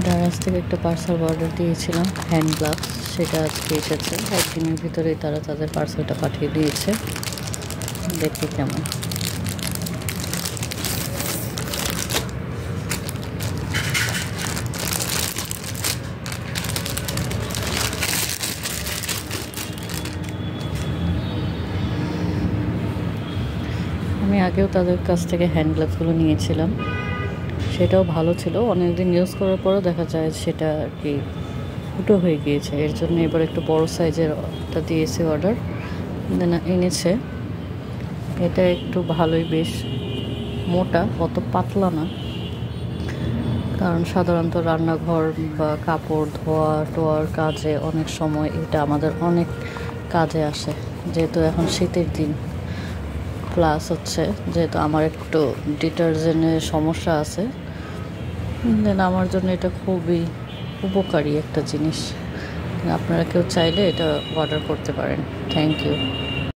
দারাজ থেকে একটা parcel order দিয়েছিলাম, হ্যান্ড গ্লাভস, সেটা আজকে এসেছে। একদিনের ভিতরেই তারা তাদের পার্সেলটা পাঠিয়ে দিয়েছে। দেখতে কেমন। আমি আগেও তাদের কাছ থেকে হ্যান্ড গ্লাভসগুলো নিয়েছিলাম, সেটাও ভালো ছিল। অনেকদিন ইউজ করার পরও দেখা যায় সেটা আর কি ফুটো হয়ে গিয়েছে। এর জন্য এবার একটু বড় সাইজেরটা দিয়েছে অর্ডার, এনেছে। এটা একটু ভালোই, বেশ মোটা, অত পাতলা না। কারণ সাধারণত রান্নাঘর বা কাপড় ধোয়া টোয়ার কাজে অনেক সময় এটা আমাদের অনেক কাজে আসে, যেহেতু এখন শীতের দিন। প্লাস হচ্ছে যেহেতু আমার একটু ডিটারজেন্টের সমস্যা আছে, আমার জন্য এটা খুবই উপকারী একটা জিনিস। আপনারা কেউ চাইলে এটা অর্ডার করতে পারেন। Thank you.